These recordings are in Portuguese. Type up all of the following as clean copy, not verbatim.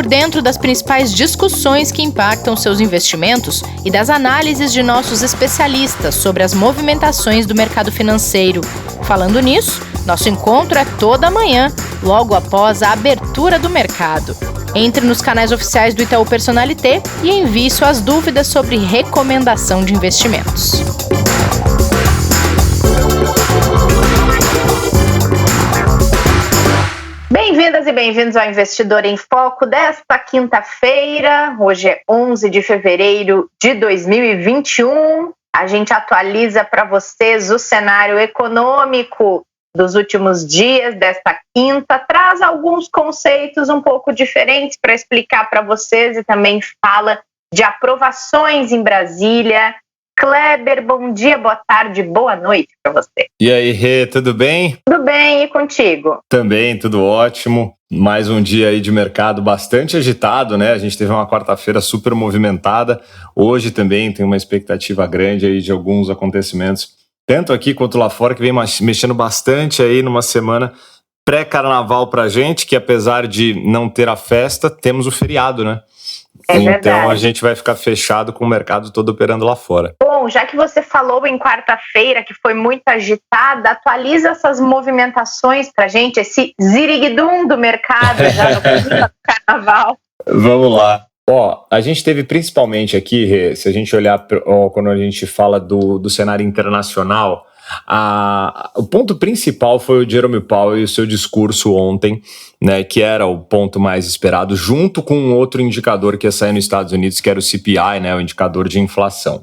por dentro das principais discussões que impactam seus investimentos e das análises de nossos especialistas sobre as movimentações do mercado financeiro. Falando nisso, nosso encontro é toda manhã, logo após a abertura do mercado. Entre nos canais oficiais do Itaú Personalité e envie suas dúvidas sobre recomendação de investimentos. Bem-vindas e bem-vindos ao Investidor em Foco desta quinta-feira. Hoje é 11 de fevereiro de 2021. A gente atualiza para vocês o cenário econômico dos últimos dias desta quinta, traz alguns conceitos um pouco diferentes para explicar para vocês e também fala de aprovações em Brasília. Kleber, bom dia, boa tarde, boa noite para você. E aí, Rê, tudo bem? Tudo bem, e contigo? Também, tudo ótimo. Mais um dia aí de mercado bastante agitado, né? A gente teve uma quarta-feira super movimentada. Hoje também tem uma expectativa grande aí de alguns acontecimentos, tanto aqui quanto lá fora, que vem mexendo bastante aí numa semana pré-carnaval pra gente, que apesar de não ter a festa, temos o feriado, né? Então a gente vai ficar fechado com o mercado todo operando lá fora. Bom, já que você falou em quarta-feira, que foi muito agitada, atualiza essas movimentações pra gente, esse ziriguidum do mercado já no carnaval. Vamos lá. A gente teve principalmente aqui, se a gente olhar quando a gente fala do cenário internacional, o ponto principal foi o Jerome Powell e o seu discurso ontem, né, que era o ponto mais esperado, junto com um outro indicador que ia sair nos Estados Unidos, que era o CPI, né, o indicador de inflação.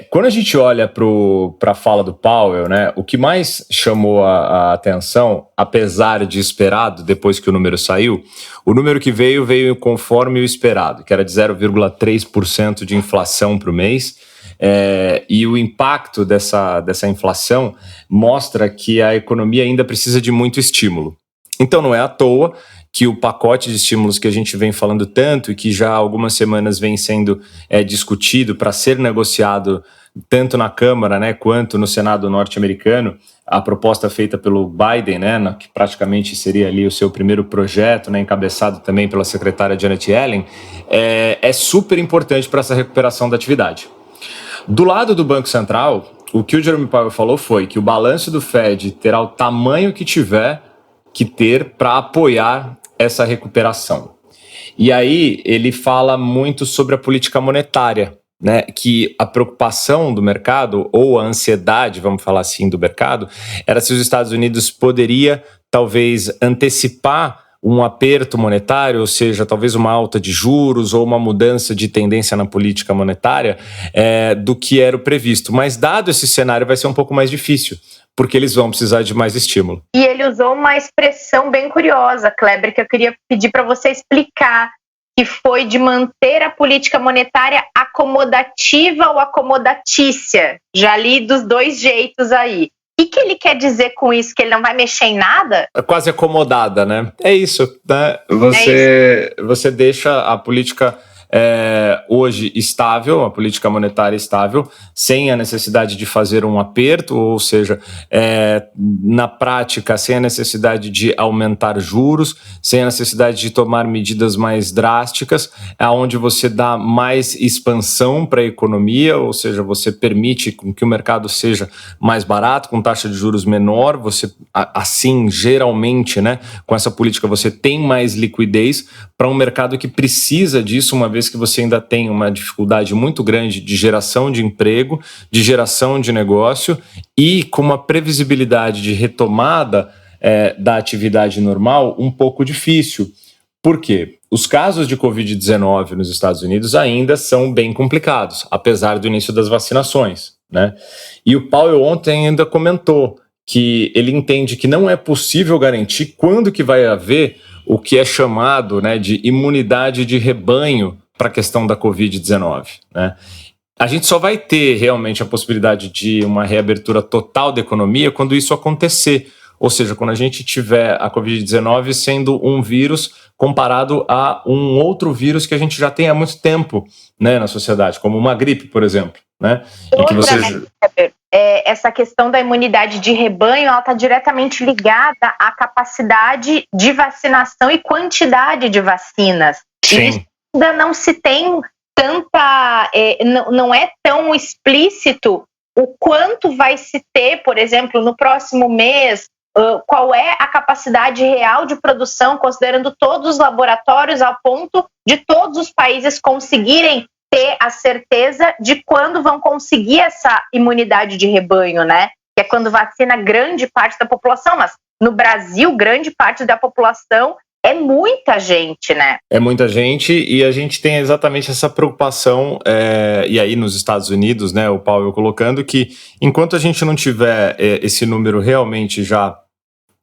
Quando a gente olha para a fala do Powell, né, o que mais chamou a atenção, apesar de esperado, depois que o número saiu, o número que veio conforme o esperado, que era de 0,3% de inflação para o mês, e o impacto dessa inflação mostra que a economia ainda precisa de muito estímulo. Então não é à toa que o pacote de estímulos que a gente vem falando tanto e que já há algumas semanas vem sendo discutido para ser negociado tanto na Câmara, né, quanto no Senado norte-americano, a proposta feita pelo Biden, né, que praticamente seria ali o seu primeiro projeto, né, encabeçado também pela secretária Janet Yellen, é super importante para essa recuperação da atividade. Do lado do Banco Central, o que o Jerome Powell falou foi que o balanço do Fed terá o tamanho que tiver que ter para apoiar essa recuperação. E aí ele fala muito sobre a política monetária, né, que a preocupação do mercado, ou a ansiedade, vamos falar assim, do mercado, era se os Estados Unidos poderia talvez antecipar um aperto monetário, ou seja, talvez uma alta de juros ou uma mudança de tendência na política monetária do que era o previsto. Mas dado esse cenário vai ser um pouco mais difícil, porque eles vão precisar de mais estímulo. E ele usou uma expressão bem curiosa, Kleber, que eu queria pedir para você explicar, que foi de manter a política monetária acomodativa ou acomodatícia. Já li dos dois jeitos aí. O que ele quer dizer com isso? Que ele não vai mexer em nada? É quase acomodada, né? É isso, né? Você deixa a política hoje estável, a política monetária estável, sem a necessidade de fazer um aperto, ou seja, na prática, sem a necessidade de aumentar juros, sem a necessidade de tomar medidas mais drásticas, onde você dá mais expansão para a economia, ou seja, você permite que o mercado seja mais barato, com taxa de juros menor, você, assim, geralmente, né, com essa política, você tem mais liquidez para um mercado que precisa disso, uma vez que você ainda tem uma dificuldade muito grande de geração de emprego, de geração de negócio e com uma previsibilidade de retomada da atividade normal um pouco difícil. Por quê? Os casos de Covid-19 nos Estados Unidos ainda são bem complicados, apesar do início das vacinações, né? E o Powell ontem ainda comentou que ele entende que não é possível garantir quando que vai haver o que é chamado, né, de imunidade de rebanho para a questão da Covid-19, né? A gente só vai ter realmente a possibilidade de uma reabertura total da economia quando isso acontecer, ou seja, quando a gente tiver a Covid-19 sendo um vírus comparado a um outro vírus que a gente já tem há muito tempo, né, na sociedade, como uma gripe, por exemplo, né? Em que você... essa questão da imunidade de rebanho, ela está diretamente ligada à capacidade de vacinação e quantidade de vacinas. Sim. E isso ainda não se tem tanta... não é tão explícito o quanto vai se ter, por exemplo, no próximo mês, qual é a capacidade real de produção, considerando todos os laboratórios, ao ponto de todos os países conseguirem ter a certeza de quando vão conseguir essa imunidade de rebanho, né? Que é quando vacina grande parte da população, mas no Brasil, grande parte da população é muita gente, né? É muita gente, e a gente tem exatamente essa preocupação, e aí nos Estados Unidos, né, o Powell colocando que enquanto a gente não tiver esse número realmente já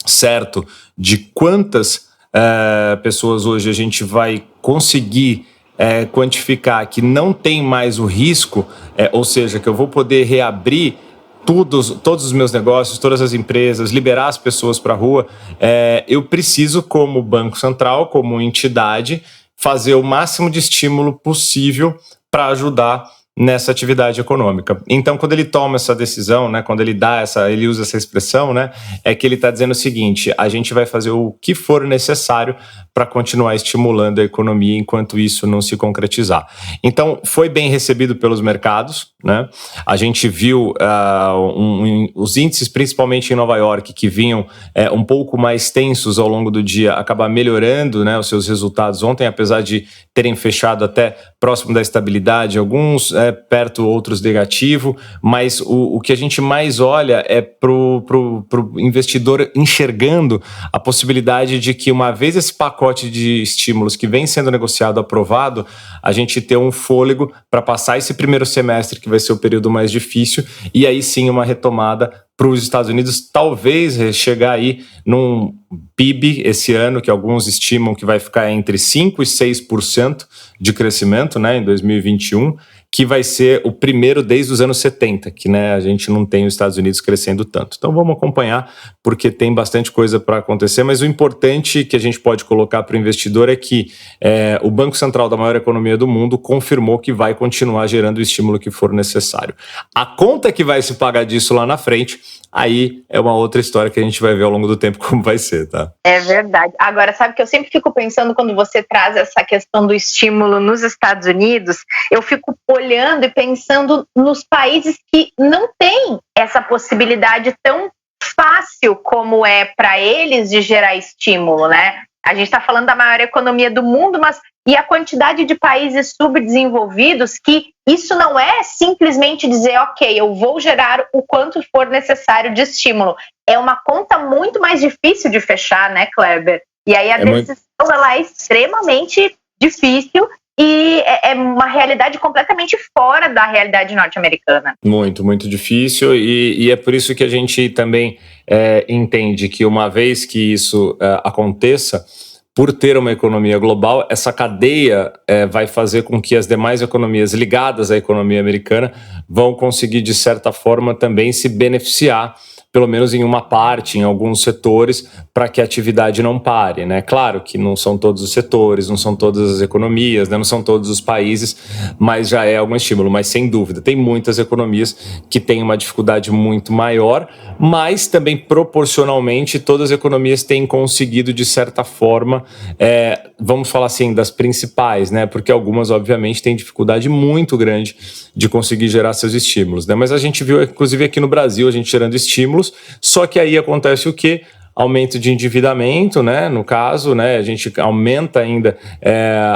certo de quantas pessoas hoje a gente vai conseguir quantificar que não tem mais o risco, ou seja, que eu vou poder reabrir todos os meus negócios, todas as empresas, liberar as pessoas para a rua, eu preciso, como Banco Central, como entidade, fazer o máximo de estímulo possível para ajudar nessa atividade econômica. Então, quando ele toma essa decisão, né, quando ele usa essa expressão, né, é que ele está dizendo o seguinte: a gente vai fazer o que for necessário para continuar estimulando a economia enquanto isso não se concretizar. Então, foi bem recebido pelos mercados, né? A gente viu os índices, principalmente em Nova York, que vinham um pouco mais tensos ao longo do dia, acabar melhorando, né, os seus resultados ontem, apesar de terem fechado até próximo da estabilidade, alguns perto, outros negativo, mas o que a gente mais olha é pro investidor enxergando a possibilidade de que, uma vez esse pacote de estímulos que vem sendo negociado aprovado, a gente ter um fôlego para passar esse primeiro semestre, que vai ser o período mais difícil, e aí sim uma retomada para os Estados Unidos, talvez chegar aí num PIB esse ano, que alguns estimam que vai ficar entre 5% e 6% de crescimento, né, em 2021, que vai ser o primeiro desde os anos 70, que, né, a gente não tem os Estados Unidos crescendo tanto. Então vamos acompanhar, porque tem bastante coisa para acontecer, mas o importante que a gente pode colocar para o investidor é que o Banco Central da maior economia do mundo confirmou que vai continuar gerando o estímulo que for necessário. A conta que vai se pagar disso lá na frente, aí é uma outra história que a gente vai ver ao longo do tempo como vai ser, tá? É verdade. Agora, sabe que eu sempre fico pensando, quando você traz essa questão do estímulo nos Estados Unidos, eu fico olhando e pensando nos países que não têm essa possibilidade tão fácil como é para eles de gerar estímulo, né? A gente está falando da maior economia do mundo, mas e a quantidade de países subdesenvolvidos que isso não é simplesmente dizer, ok, eu vou gerar o quanto for necessário de estímulo. É uma conta muito mais difícil de fechar, né, Kleber? E aí a decisão ela é extremamente difícil e é uma realidade completamente fora da realidade norte-americana. Muito, muito difícil, e é por isso que a gente também entende que, uma vez que isso aconteça, por ter uma economia global, essa cadeia vai fazer com que as demais economias ligadas à economia americana vão conseguir, de certa forma, também se beneficiar, pelo menos em uma parte, em alguns setores, para que a atividade não pare, né? Claro que não são todos os setores, não são todas as economias, né? Não são todos os países, mas já é algum estímulo. Mas, sem dúvida, tem muitas economias que têm uma dificuldade muito maior, mas também, proporcionalmente, todas as economias têm conseguido, de certa forma, vamos falar assim, das principais, né? Porque algumas, obviamente, têm dificuldade muito grande de conseguir gerar seus estímulos, né? Mas a gente viu, inclusive aqui no Brasil, a gente gerando estímulos, só que aí acontece o quê? Aumento de endividamento, né? No caso, né? A gente aumenta ainda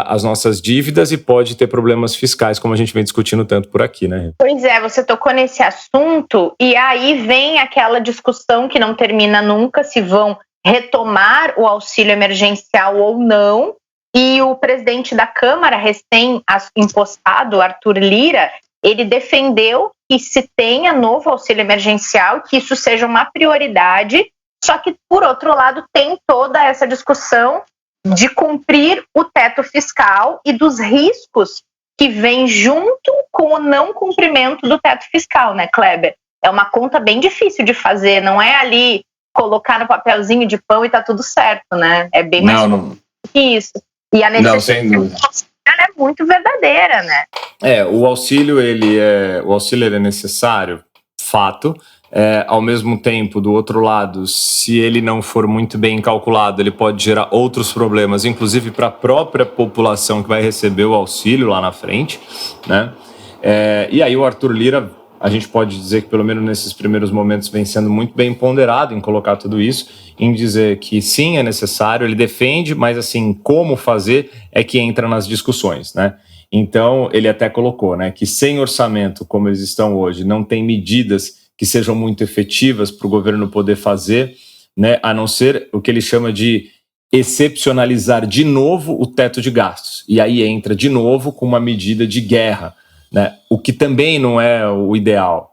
as nossas dívidas e pode ter problemas fiscais, como a gente vem discutindo tanto por aqui, né? Pois é, você tocou nesse assunto e aí vem aquela discussão que não termina nunca, se vão retomar o auxílio emergencial ou não. E o presidente da Câmara, recém-impostado, Arthur Lira, ele defendeu que se tenha novo auxílio emergencial, que isso seja uma prioridade, só que, por outro lado, tem toda essa discussão de cumprir o teto fiscal e dos riscos que vêm junto com o não cumprimento do teto fiscal, né, Kleber? É uma conta bem difícil de fazer, não é ali colocar no papelzinho de pão e tá tudo certo, né? É bem mais que isso. E a necessidade é muito verdadeira, né? O auxílio ele é necessário, fato. Ao mesmo tempo, do outro lado, se ele não for muito bem calculado, ele pode gerar outros problemas, inclusive para a própria população que vai receber o auxílio lá na frente, né? E aí o Arthur Lira, a gente pode dizer que pelo menos nesses primeiros momentos vem sendo muito bem ponderado em colocar tudo isso, em dizer que sim, é necessário, ele defende, mas assim, como fazer é que entra nas discussões, né? Então, ele até colocou, né, que sem orçamento, como eles estão hoje, não tem medidas que sejam muito efetivas para o governo poder fazer, né, a não ser o que ele chama de excepcionalizar de novo o teto de gastos. E aí entra de novo com uma medida de guerra, né, o que também não é o ideal.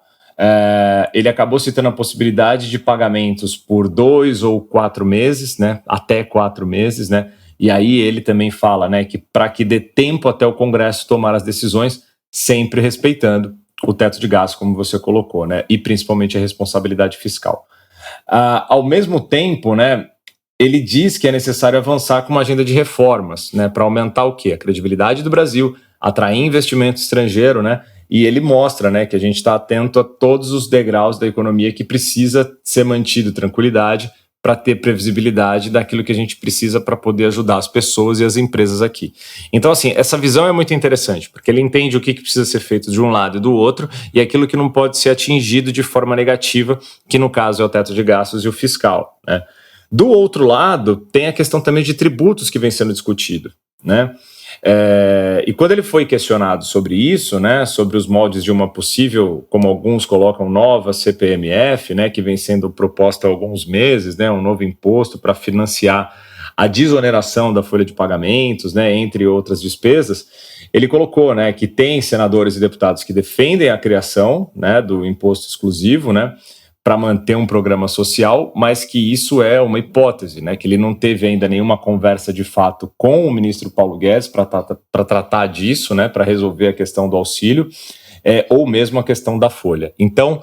Ele acabou citando a possibilidade de pagamentos por 2 ou 4 meses, né, até 4 meses, né, e aí ele também fala, né, que para que dê tempo até o Congresso tomar as decisões, sempre respeitando o teto de gastos, como você colocou, né, e principalmente a responsabilidade fiscal. Ao mesmo tempo, né, ele diz que é necessário avançar com uma agenda de reformas, né, para aumentar o quê? A credibilidade do Brasil, atrair investimento estrangeiro, né, e ele mostra, né, que a gente está atento a todos os degraus da economia que precisa ser mantido tranquilidade para ter previsibilidade daquilo que a gente precisa para poder ajudar as pessoas e as empresas aqui. Então, assim, essa visão é muito interessante, porque ele entende o que precisa ser feito de um lado e do outro, e aquilo que não pode ser atingido de forma negativa, que no caso é o teto de gastos e o fiscal, né? Do outro lado, tem a questão também de tributos que vem sendo discutido, né? E quando ele foi questionado sobre isso, né, sobre os moldes de uma possível, como alguns colocam, nova CPMF, né, que vem sendo proposta há alguns meses, né, um novo imposto para financiar a desoneração da folha de pagamentos, né, entre outras despesas, ele colocou, né, que tem senadores e deputados que defendem a criação, né, do imposto exclusivo, né, para manter um programa social, mas que isso é uma hipótese, né? Que ele não teve ainda nenhuma conversa de fato com o ministro Paulo Guedes para tratar disso, né? Para resolver a questão do auxílio, ou mesmo a questão da folha. Então,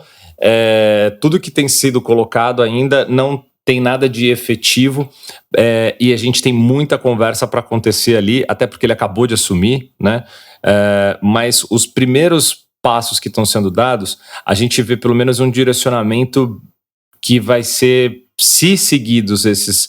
tudo que tem sido colocado ainda não tem nada de efetivo, e a gente tem muita conversa para acontecer ali, até porque ele acabou de assumir, né? Mas os primeiros passos que estão sendo dados, a gente vê pelo menos um direcionamento que vai ser, se seguidos esses,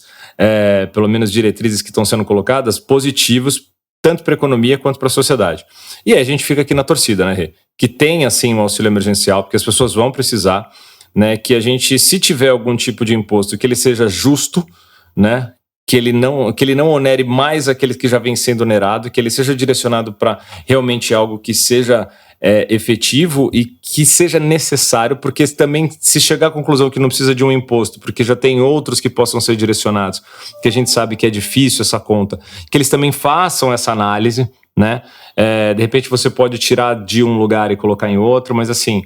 pelo menos diretrizes que estão sendo colocadas, positivos, tanto para a economia quanto para a sociedade. E aí a gente fica aqui na torcida, né, Rê? Que tenha, sim, um auxílio emergencial, porque as pessoas vão precisar, né, que a gente, se tiver algum tipo de imposto, que ele seja justo, né, que ele não onere mais aqueles que já vem sendo onerado, que ele seja direcionado para realmente algo que seja efetivo e que seja necessário, porque também se chegar à conclusão que não precisa de um imposto, porque já tem outros que possam ser direcionados, que a gente sabe que é difícil essa conta, que eles também façam essa análise, né? De repente você pode tirar de um lugar e colocar em outro, mas assim,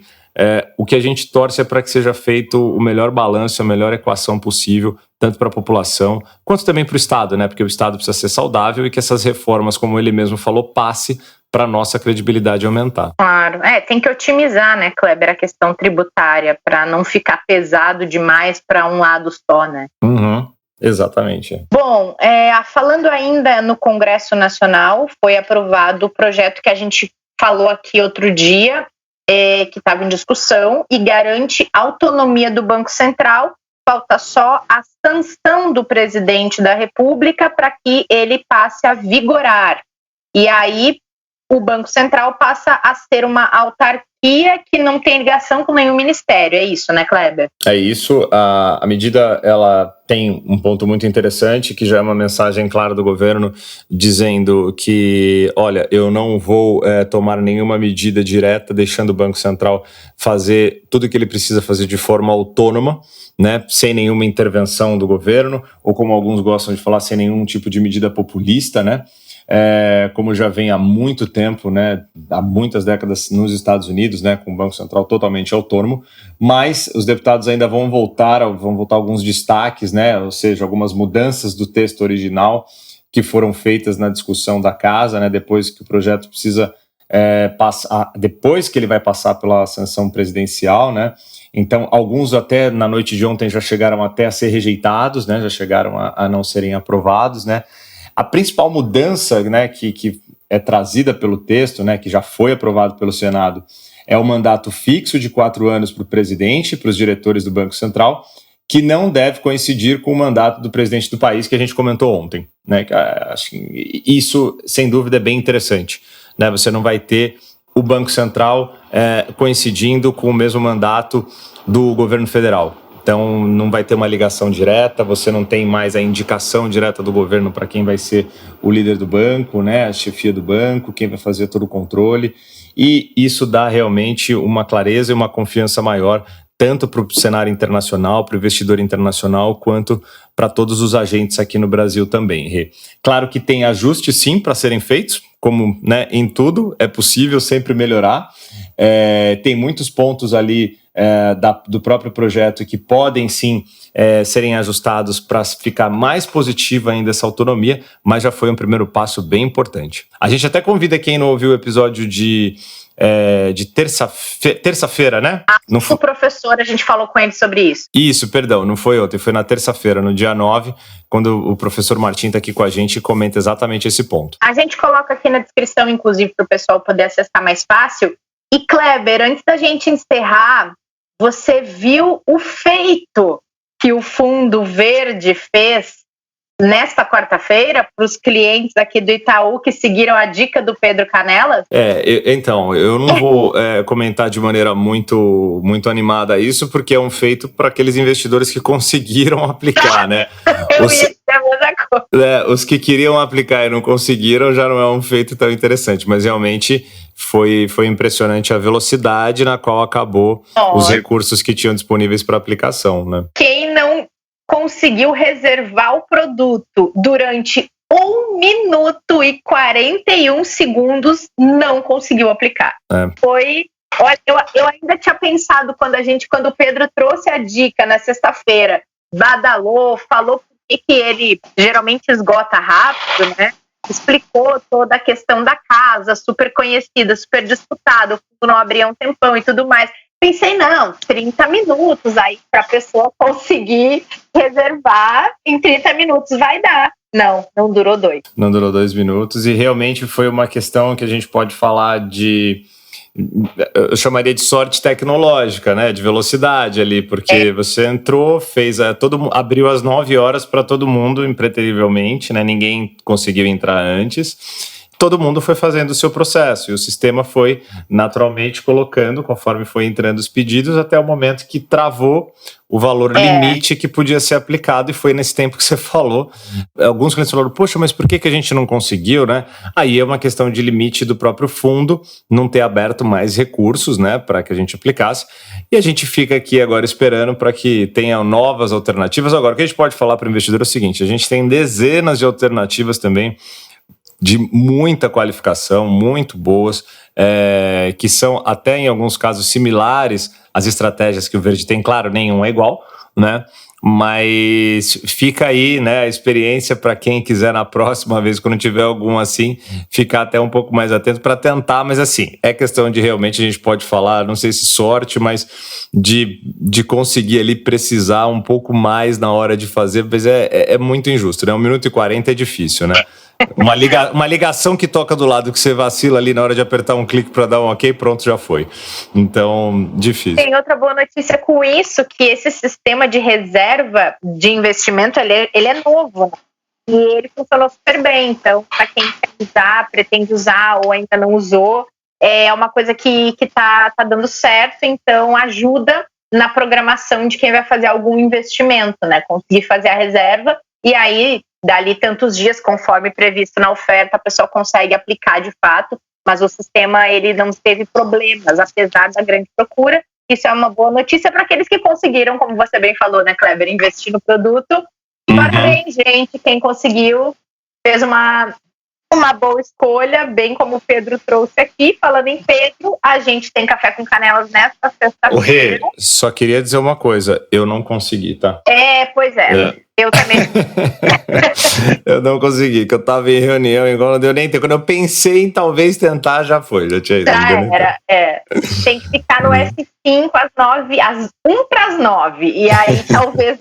o que a gente torce é para que seja feito o melhor balanço, a melhor equação possível, tanto para a população, quanto também para o Estado, né? Porque o Estado precisa ser saudável e que essas reformas, como ele mesmo falou, passe para a nossa credibilidade aumentar. Claro, tem que otimizar, né, Kleber, a questão tributária, para não ficar pesado demais para um lado só, né? Exatamente. Bom, falando ainda no Congresso Nacional, foi aprovado o projeto que a gente falou aqui outro dia, que estava em discussão e garante autonomia do Banco Central. Falta só a sanção do presidente da República para que ele passe a vigorar. E aí o Banco Central passa a ser uma autarquia que não tem ligação com nenhum ministério. É isso, né, Kleber? É isso. A medida, ela tem um ponto muito interessante, que já é uma mensagem clara do governo, dizendo que, olha, eu não vou tomar nenhuma medida direta, deixando o Banco Central fazer tudo o que ele precisa fazer de forma autônoma, né, sem nenhuma intervenção do governo, ou como alguns gostam de falar, sem nenhum tipo de medida populista, né? Como já vem há muito tempo, né, há muitas décadas nos Estados Unidos, né, com o Banco Central totalmente autônomo, mas os deputados ainda vão voltar alguns destaques, né, ou seja, algumas mudanças do texto original que foram feitas na discussão da casa, né, depois que o projeto precisa depois que ele vai passar pela sanção presidencial, né? Então, alguns até na noite de ontem já chegaram até a ser rejeitados, né? Já chegaram a não serem aprovados, né? A principal mudança, né, que é trazida pelo texto, né, que já foi aprovado pelo Senado, é o mandato fixo de 4 anos para o presidente e para os diretores do Banco Central, que não deve coincidir com o mandato do presidente do país, que a gente comentou ontem, né? Acho que isso, sem dúvida, é bem interessante, né? Você não vai ter o Banco Central coincidindo com o mesmo mandato do governo federal. Então, não vai ter uma ligação direta, você não tem mais a indicação direta do governo para quem vai ser o líder do banco, né, a chefia do banco, quem vai fazer todo o controle. E isso dá realmente uma clareza e uma confiança maior, tanto para o cenário internacional, para o investidor internacional, quanto para todos os agentes aqui no Brasil também, Rê. Claro que tem ajustes, sim, para serem feitos, como, né, em tudo, é possível sempre melhorar. Tem muitos pontos ali do próprio projeto que podem sim serem ajustados para ficar mais positiva ainda essa autonomia, mas já foi um primeiro passo bem importante. A gente até convida quem não ouviu o episódio de terça-feira, né? O professor, a gente falou com ele sobre isso. Isso, perdão, não foi ontem, foi na terça-feira, no dia 9, quando o professor Martim está aqui com a gente e comenta exatamente esse ponto. A gente coloca aqui na descrição, inclusive, para o pessoal poder acessar mais fácil. E Kleber, antes da gente encerrar, você viu o feito que o Fundo Verde fez nesta quarta-feira para os clientes aqui do Itaú que seguiram a dica do Pedro Canelas? Então, eu não vou comentar de maneira muito, muito animada isso, porque é um feito para aqueles investidores que conseguiram aplicar, né? Eu ia dizer a mesma coisa. Os que queriam aplicar e não conseguiram já não é um feito tão interessante, mas realmente foi impressionante a velocidade na qual acabou os recursos que tinham disponíveis para aplicação, né? Quem não conseguiu reservar o produto durante 1 minuto e 41 segundos, não conseguiu aplicar. Olha, eu ainda tinha pensado quando o Pedro trouxe a dica na sexta-feira, badalou, falou que ele geralmente esgota rápido, né? Explicou toda a questão da casa, super conhecida, super disputada, o fundo não abria um tempão e tudo mais. Pensei, não, 30 minutos aí para a pessoa conseguir reservar, em 30 minutos vai dar. Não durou 2. Não durou 2 minutos e realmente foi uma questão que a gente pode falar eu chamaria de sorte tecnológica, né, de velocidade ali, porque você entrou, abriu às 9 horas para todo mundo, impreterivelmente, né, ninguém conseguiu entrar antes. Todo mundo foi fazendo o seu processo e o sistema foi naturalmente colocando, conforme foi entrando os pedidos, até o momento que travou o valor limite que podia ser aplicado, e foi nesse tempo que você falou. Alguns clientes falaram, poxa, mas por que a gente não conseguiu, né? Aí é uma questão de limite do próprio fundo, não ter aberto mais recursos, né, para que a gente aplicasse, e a gente fica aqui agora esperando para que tenha novas alternativas. Agora, o que a gente pode falar para o investidor é o seguinte, a gente tem dezenas de alternativas também, de muita qualificação, muito boas, que são até em alguns casos similares às estratégias que o Verde tem. Claro, nenhum é igual, né? Mas fica aí, né, a experiência para quem quiser na próxima vez, quando tiver algum assim, ficar até um pouco mais atento para tentar. Mas assim, é questão de realmente a gente pode falar, não sei se sorte, mas de conseguir ali precisar um pouco mais na hora de fazer, mas é muito injusto, né? 1 minuto e 40 é difícil, né? Uma ligação que toca do lado, que você vacila ali na hora de apertar um clique para dar um ok, pronto, já foi. Então, difícil. Tem outra boa notícia com isso, que esse sistema de reserva de investimento, ele é novo, né? E ele funcionou super bem. Então, para quem quer usar, pretende usar ou ainda não usou, é uma coisa que tá dando certo, então ajuda na programação de quem vai fazer algum investimento, né? Conseguir fazer a reserva e aí dali tantos dias, conforme previsto na oferta, a pessoa consegue aplicar de fato, mas o sistema ele não teve problemas, apesar da grande procura. Isso é uma boa notícia para aqueles que conseguiram, como você bem falou, né, Kleber, investir no produto. Parabéns, gente, quem conseguiu fez uma boa escolha, bem como o Pedro trouxe aqui. Falando em Pedro, a gente tem Café com Canelas nesta sexta-feira. Só queria dizer uma coisa, eu não consegui, tá? Pois é. Eu também. Eu não consegui, que eu tava em reunião, igual não deu nem tempo. Quando eu pensei em talvez tentar, já foi, já tinha ido. Tem que ficar no F5 às 1:09. E aí, talvez...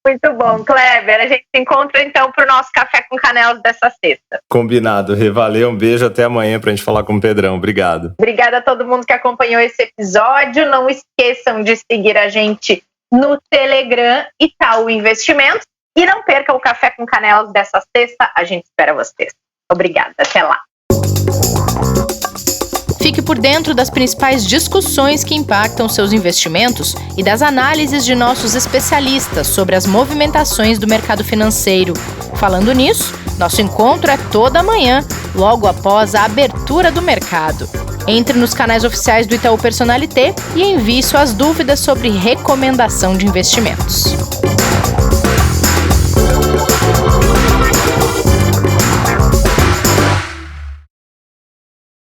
Muito bom, Kleber. A gente se encontra, então, para o nosso Café com Canelas dessa sexta. Combinado, Rê. Valeu, um beijo, até amanhã para a gente falar com o Pedrão. Obrigado. Obrigada a todo mundo que acompanhou esse episódio. Não esqueçam de seguir a gente no Telegram, Itaú Investimentos. E não percam o Café com Canelas dessa sexta. A gente espera vocês. Obrigada. Até lá. Fique por dentro das principais discussões que impactam seus investimentos e das análises de nossos especialistas sobre as movimentações do mercado financeiro. Falando nisso, nosso encontro é toda manhã, logo após a abertura do mercado. Entre nos canais oficiais do Itaú Personalité e envie suas dúvidas sobre recomendação de investimentos.